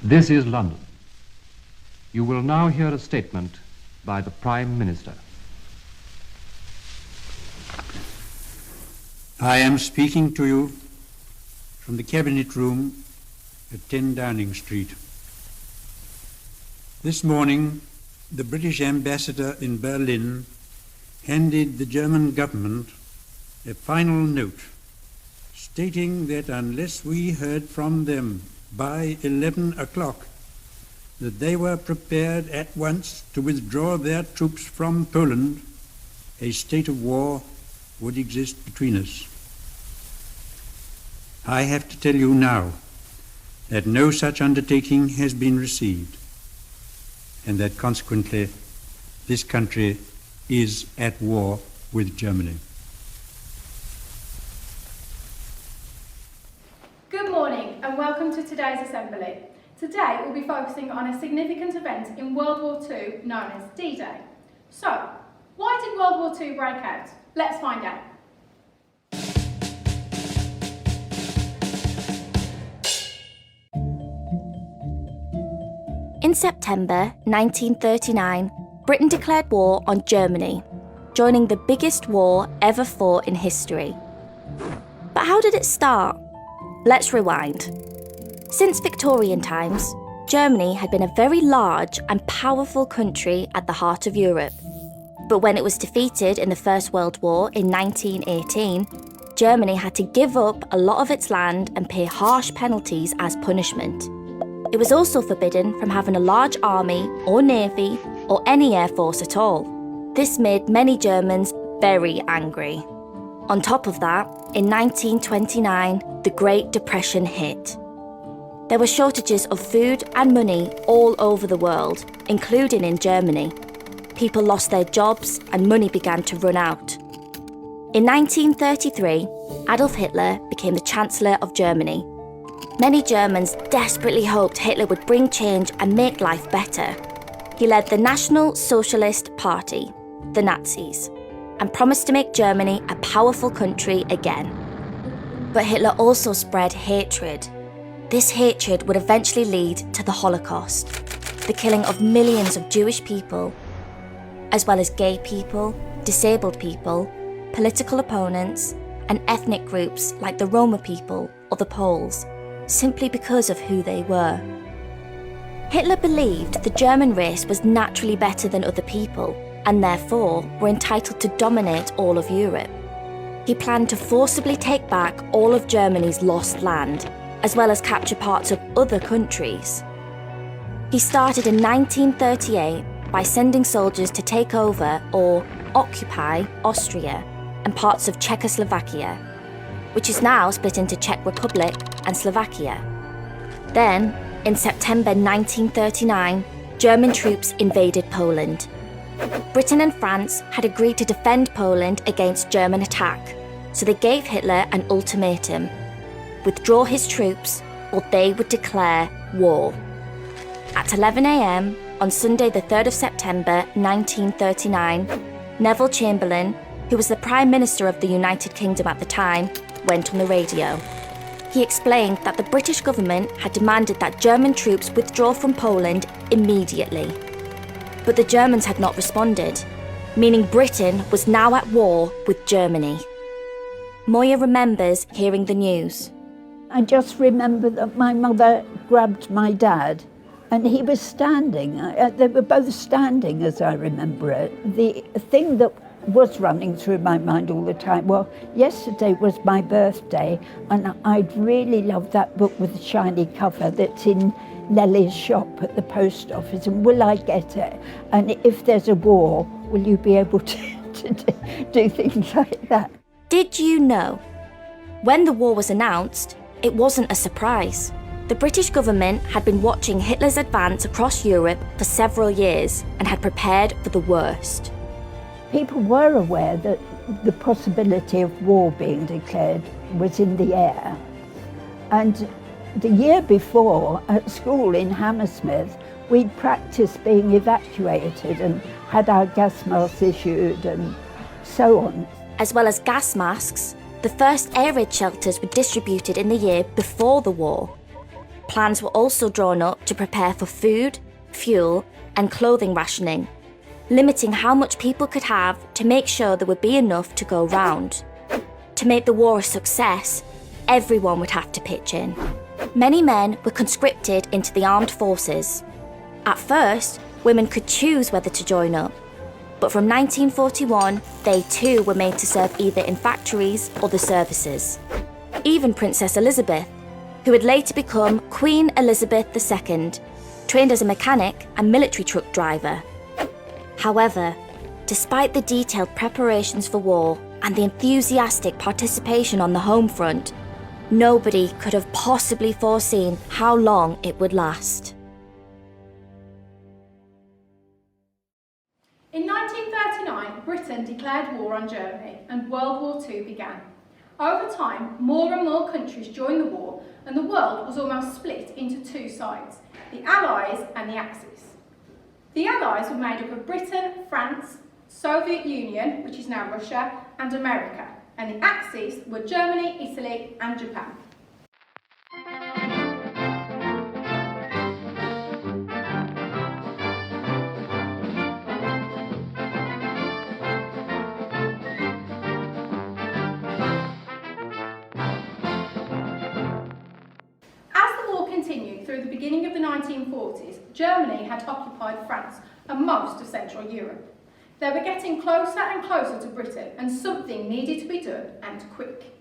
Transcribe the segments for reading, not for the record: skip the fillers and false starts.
This is London. You will now hear a statement by the Prime Minister. I am speaking to you from the Cabinet Room at 10 Downing Street. This morning, the British ambassador in Berlin handed the German government a final note stating that unless we heard from them by 11 o'clock, that they were prepared at once to withdraw their troops from Poland, a state of war would exist between us. I have to tell you now that no such undertaking has been received, and that consequently this country is at war with Germany. Good morning and welcome to today's assembly. Today we'll be focusing on a significant event in World War II known as D-Day. So, why did World War II break out? Let's find out. In September 1939, Britain declared war on Germany, joining the biggest war ever fought in history. But how did it start? Let's rewind. Since Victorian times, Germany had been a very large and powerful country at the heart of Europe. But when it was defeated in the First World War in 1918, Germany had to give up a lot of its land and pay harsh penalties as punishment. It was also forbidden from having a large army or navy or any air force at all. This made many Germans very angry. On top of that, in 1929, the Great Depression hit. There were shortages of food and money all over the world, including in Germany. People lost their jobs and money began to run out. In 1933, Adolf Hitler became the Chancellor of Germany. Many Germans desperately hoped Hitler would bring change and make life better. He led the National Socialist Party, the Nazis, and promised to make Germany a powerful country again. But Hitler also spread hatred. This hatred would eventually lead to the Holocaust, the killing of millions of Jewish people, as well as gay people, disabled people, political opponents, and ethnic groups like the Roma people or the Poles, simply because of who they were. Hitler believed the German race was naturally better than other people, and therefore were entitled to dominate all of Europe. He planned to forcibly take back all of Germany's lost land, as well as capture parts of other countries. He started in 1938 by sending soldiers to take over or occupy Austria and parts of Czechoslovakia, which is now split into Czech Republic and Slovakia. Then, in September 1939, German troops invaded Poland. Britain and France had agreed to defend Poland against German attack, so they gave Hitler an ultimatum: withdraw his troops or they would declare war. At 11 a.m. on Sunday the 3rd of September 1939, Neville Chamberlain, who was the Prime Minister of the United Kingdom at the time, went on the radio. He explained that the British government had demanded that German troops withdraw from Poland immediately. But the Germans had not responded, meaning Britain was now at war with Germany. Moya remembers hearing the news. I just remember that my mother grabbed my dad and he was standing. They were both standing as I remember it. The thing that was running through my mind all the time, well, yesterday was my birthday and I'd really love that book with the shiny cover that's in Nellie's shop at the post office, and will I get it? And if there's a war, will you be able to do things like that? Did you know? When the war was announced, it wasn't a surprise. The British government had been watching Hitler's advance across Europe for several years and had prepared for the worst. People were aware that the possibility of war being declared was in the air. And the year before, at school in Hammersmith, we'd practiced being evacuated and had our gas masks issued and so on. As well as gas masks, the first air raid shelters were distributed in the year before the war. Plans were also drawn up to prepare for food, fuel, and clothing rationing, limiting how much people could have to make sure there would be enough to go round. To make the war a success, everyone would have to pitch in. Many men were conscripted into the armed forces. At first, women could choose whether to join up, but from 1941, they too were made to serve either in factories or the services. Even Princess Elizabeth, who would later become Queen Elizabeth II, trained as a mechanic and military truck driver. However, despite the detailed preparations for war and the enthusiastic participation on the home front, nobody could have possibly foreseen how long it would last. In 1939, Britain declared war on Germany and World War II began. Over time, more and more countries joined the war and the world was almost split into two sides, the Allies and the Axis. The Allies were made up of Britain, France, Soviet Union, which is now Russia, and America, and the Axis were Germany, Italy and Japan. Through the beginning of the 1940s, Germany had occupied France and most of Central Europe. They were getting closer and closer to Britain, and something needed to be done, and quick.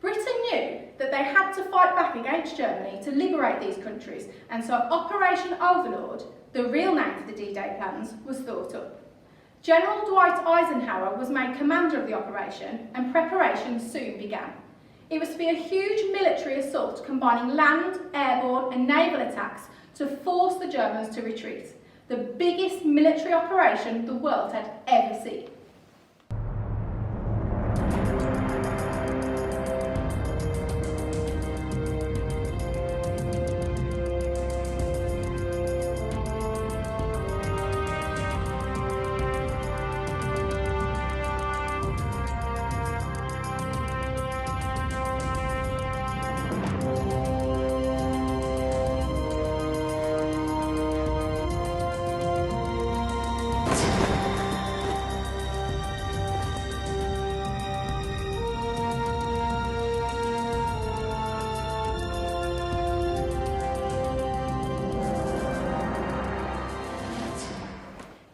Britain knew that they had to fight back against Germany to liberate these countries, and so Operation Overlord, the real name for the D-Day plans, was thought up. General Dwight Eisenhower was made commander of the operation, and preparations soon began. It was to be a huge military assault combining land, airborne and naval attacks to force the Germans to retreat. The biggest military operation the world had ever seen.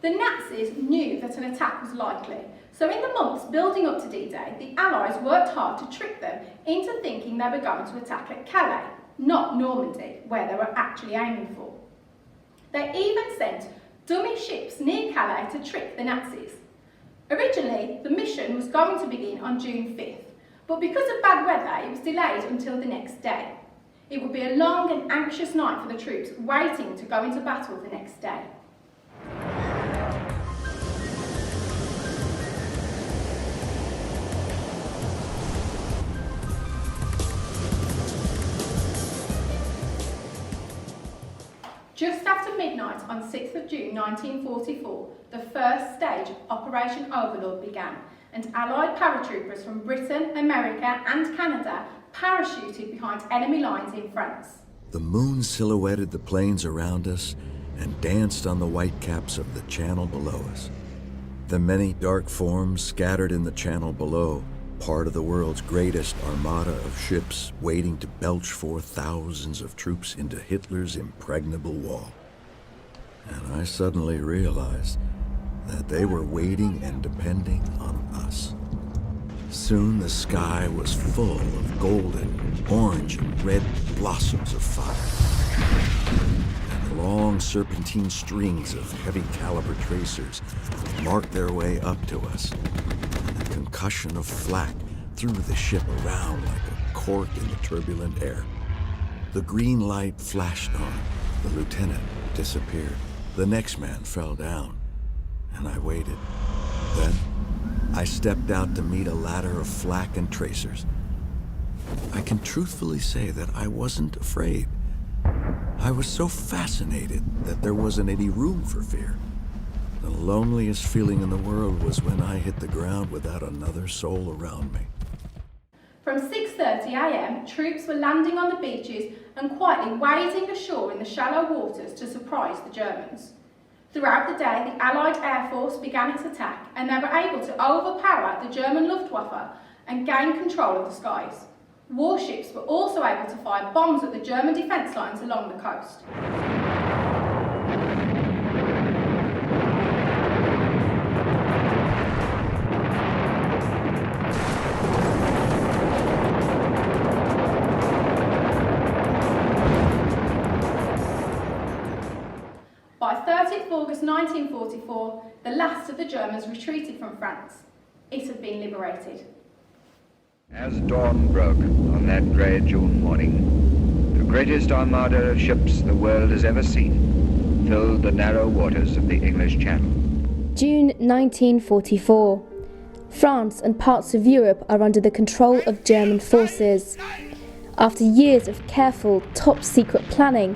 The Nazis knew that an attack was likely, so in the months building up to D-Day, the Allies worked hard to trick them into thinking they were going to attack at Calais, not Normandy, where they were actually aiming for. They even sent dummy ships near Calais to trick the Nazis. Originally, the mission was going to begin on June 5th, but because of bad weather, it was delayed until the next day. It would be a long and anxious night for the troops waiting to go into battle the next day. Just after midnight on 6th of June 1944, the first stage of Operation Overlord began, and Allied paratroopers from Britain, America and Canada parachuted behind enemy lines in France. The moon silhouetted the plains around us and danced on the white caps of the channel below us. The many dark forms scattered in the channel below, part of the world's greatest armada of ships waiting to belch forth thousands of troops into Hitler's impregnable wall. And I suddenly realized that they were waiting and depending on us. Soon the sky was full of golden, orange, and red blossoms of fire. And long serpentine strings of heavy caliber tracers marked their way up to us. The concussion of flak threw the ship around like a cork in the turbulent air. The green light flashed on. The lieutenant disappeared. The next man fell down, and I waited. Then I stepped out to meet a ladder of flak and tracers. I can truthfully say that I wasn't afraid. I was so fascinated that there wasn't any room for fear. The loneliest feeling in the world was when I hit the ground without another soul around me. From 6:30 6:30 a.m, troops were landing on the beaches and quietly wading ashore in the shallow waters to surprise the Germans. Throughout the day, the Allied Air Force began its attack and they were able to overpower the German Luftwaffe and gain control of the skies. Warships were also able to fire bombs at the German defence lines along the coast. By 30th August 1944, the last of the Germans retreated from France. It had been liberated. As dawn broke on that grey June morning, the greatest armada of ships the world has ever seen filled the narrow waters of the English Channel. June 1944. France and parts of Europe are under the control of German forces. After years of careful, top-secret planning,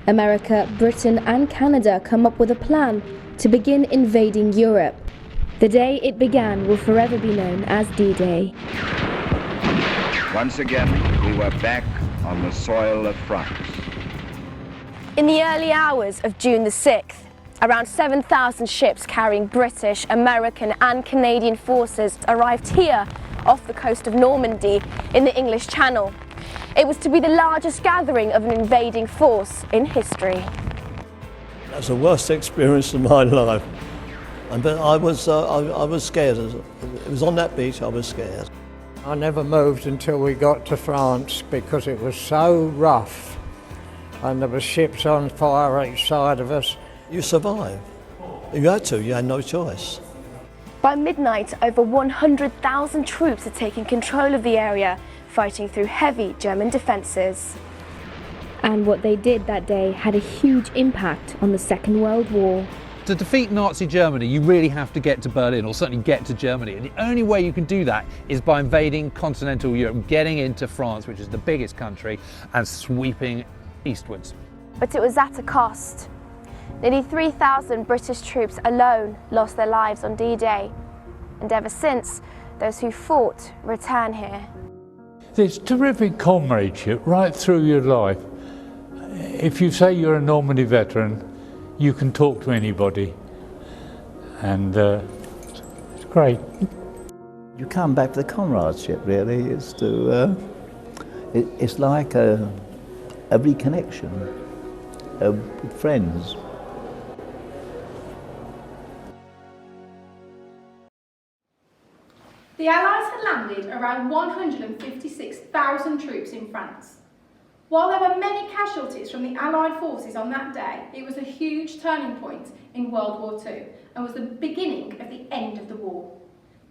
America, Britain and Canada come up with a plan to begin invading Europe. The day it began will forever be known as D-Day. Once again, we were back on the soil of France. In the early hours of June the 6th, around 7,000 ships carrying British, American and Canadian forces arrived here off the coast of Normandy in the English Channel. It was to be the largest gathering of an invading force in history. That's the worst experience of my life. But I was scared. It was on that beach, I was scared. I never moved until we got to France because it was so rough and there were ships on fire each side of us. You survived. You had no choice. By midnight, over 100,000 troops had taken control of the area, fighting through heavy German defences. And what they did that day had a huge impact on the Second World War. To defeat Nazi Germany, you really have to get to Berlin, or certainly get to Germany. And the only way you can do that is by invading continental Europe, getting into France, which is the biggest country, and sweeping eastwards. But it was at a cost. Nearly 3,000 British troops alone lost their lives on D-Day. And ever since, those who fought return here. There's terrific comradeship right through your life. If you say you're a Normandy veteran, you can talk to anybody, and it's great. You come back to the comradeship, really. It's like a reconnection with friends. The Allies had landed around 156,000 troops in France. While there were many casualties from the Allied forces on that day, it was a huge turning point in World War II and was the beginning of the end of the war.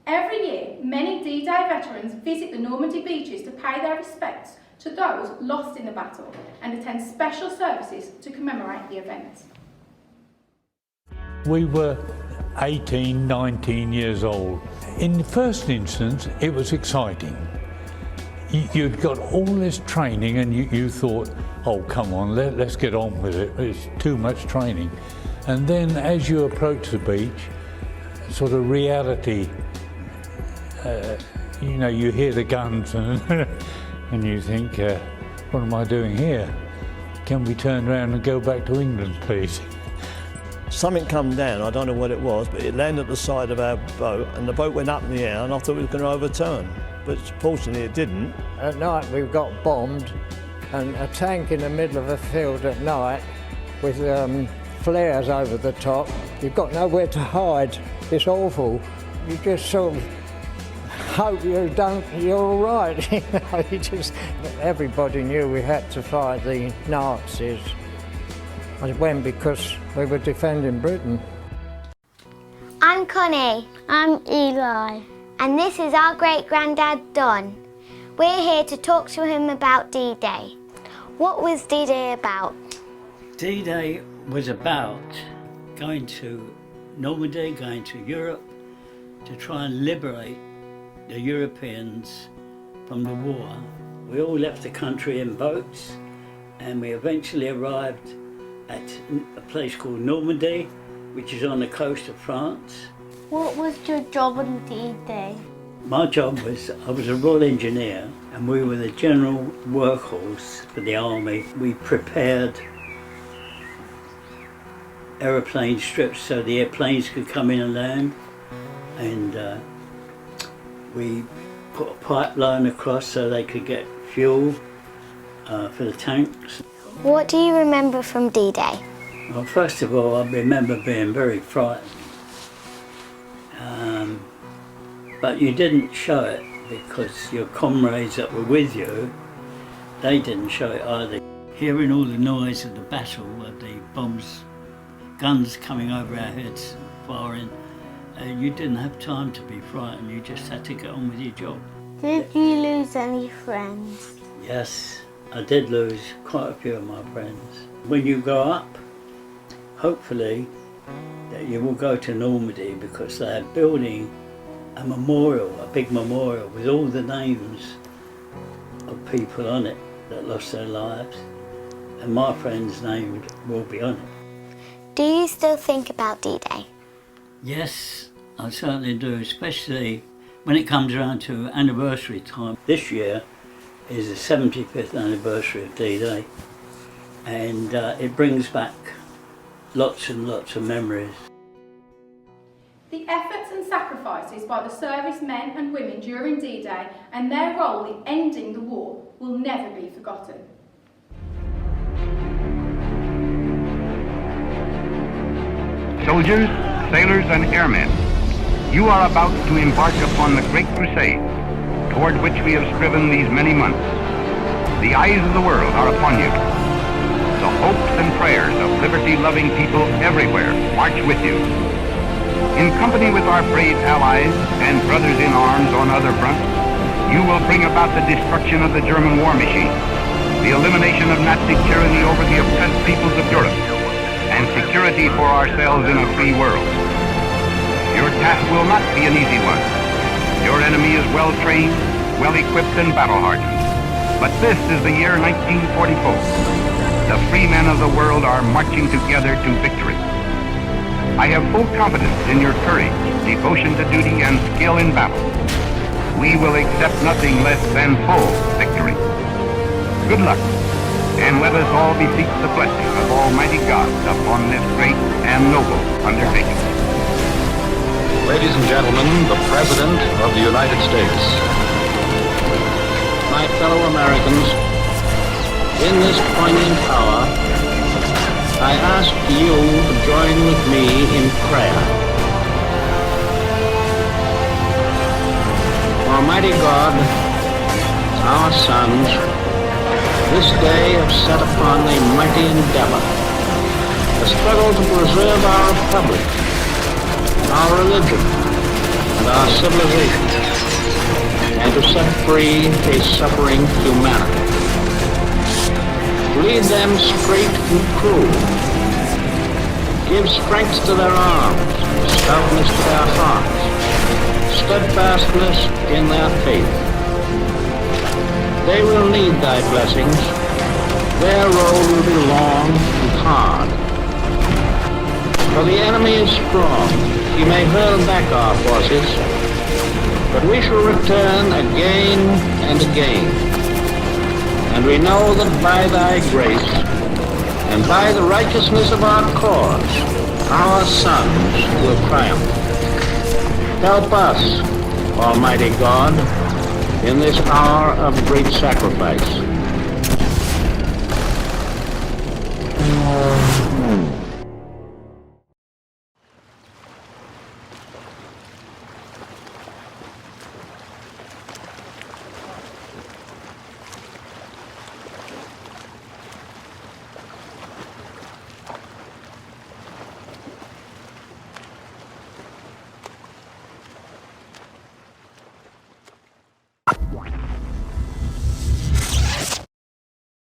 Every year, many D-Day veterans visit the Normandy beaches to pay their respects to those lost in the battle and attend special services to commemorate the event. We were 18, 19 years old. In the first instance, it was exciting. You'd got all this training and you thought, oh, come on, let's get on with it. It's too much training. And then as you approach the beach, sort of reality, you hear the guns and, and you think, what am I doing here? Can we turn around and go back to England, please? Something come down, I don't know what it was, but it landed at the side of our boat and the boat went up in the air and I thought it was going to overturn. But fortunately it didn't. At night we got bombed, and a tank in the middle of a field at night with flares over the top. You've got nowhere to hide. It's awful. You just sort of hope you're all right. Everybody knew we had to fight the Nazis. I went because we were defending Britain. I'm Connie. I'm Eli. And this is our great-granddad, Don. We're here to talk to him about D-Day. What was D-Day about? D-Day was about going to Normandy, going to Europe, to try and liberate the Europeans from the war. We all left the country in boats, and we eventually arrived at a place called Normandy, which is on the coast of France. What was your job on D-Day? My job was, I was a Royal Engineer and we were the general workhorse for the army. We prepared aeroplane strips so the airplanes could come in and land, and we put a pipeline across so they could get fuel for the tanks. What do you remember from D-Day? Well, first of all, I remember being very frightened. But you didn't show it because your comrades that were with you, they didn't show it either. Hearing all the noise of the battle, of the bombs, guns coming over our heads, firing, you didn't have time to be frightened, you just had to get on with your job. Did you lose any friends? Yes, I did lose quite a few of my friends. When you grow up, hopefully that you will go to Normandy because they're building a memorial, a big memorial with all the names of people on it that lost their lives, and my friend's name will be on it. Do you still think about D-Day? Yes, I certainly do, especially when it comes around to anniversary time. This year is the 75th anniversary of D-Day, and it brings back lots and lots of memories. The efforts and sacrifices by the servicemen and women during D-Day and their role in ending the war will never be forgotten. Soldiers, sailors and airmen, you are about to embark upon the great crusade toward which we have striven these many months. The eyes of the world are upon you. The hopes and prayers of liberty-loving people everywhere march with you. In company with our brave allies and brothers in arms on other fronts, you will bring about the destruction of the German war machine, the elimination of Nazi tyranny over the oppressed peoples of Europe, and security for ourselves in a free world. Your task will not be an easy one. Your enemy is well-trained, well-equipped, and battle-hardened. But this is the year 1944. The free men of the world are marching together to victory. I have full confidence in your courage, devotion to duty, and skill in battle. We will accept nothing less than full victory. Good luck, and let us all beseech the blessing of Almighty God upon this great and noble undertaking. Ladies and gentlemen, the President of the United States. My fellow Americans, in this poignant hour, I ask you to join with me in prayer. Almighty God, our sons, this day have set upon a mighty endeavor, a struggle to preserve our republic, our religion, and our civilization, and to set free a suffering humanity. Lead them straight and true. Give strength to their arms, stoutness to their hearts, steadfastness in their faith. They will need thy blessings. Their road will be long and hard. For the enemy is strong. He may hurl back our forces, but we shall return again and again. And we know that by thy grace and by the righteousness of our cause, our sons will triumph. Help us, Almighty God, in this hour of great sacrifice.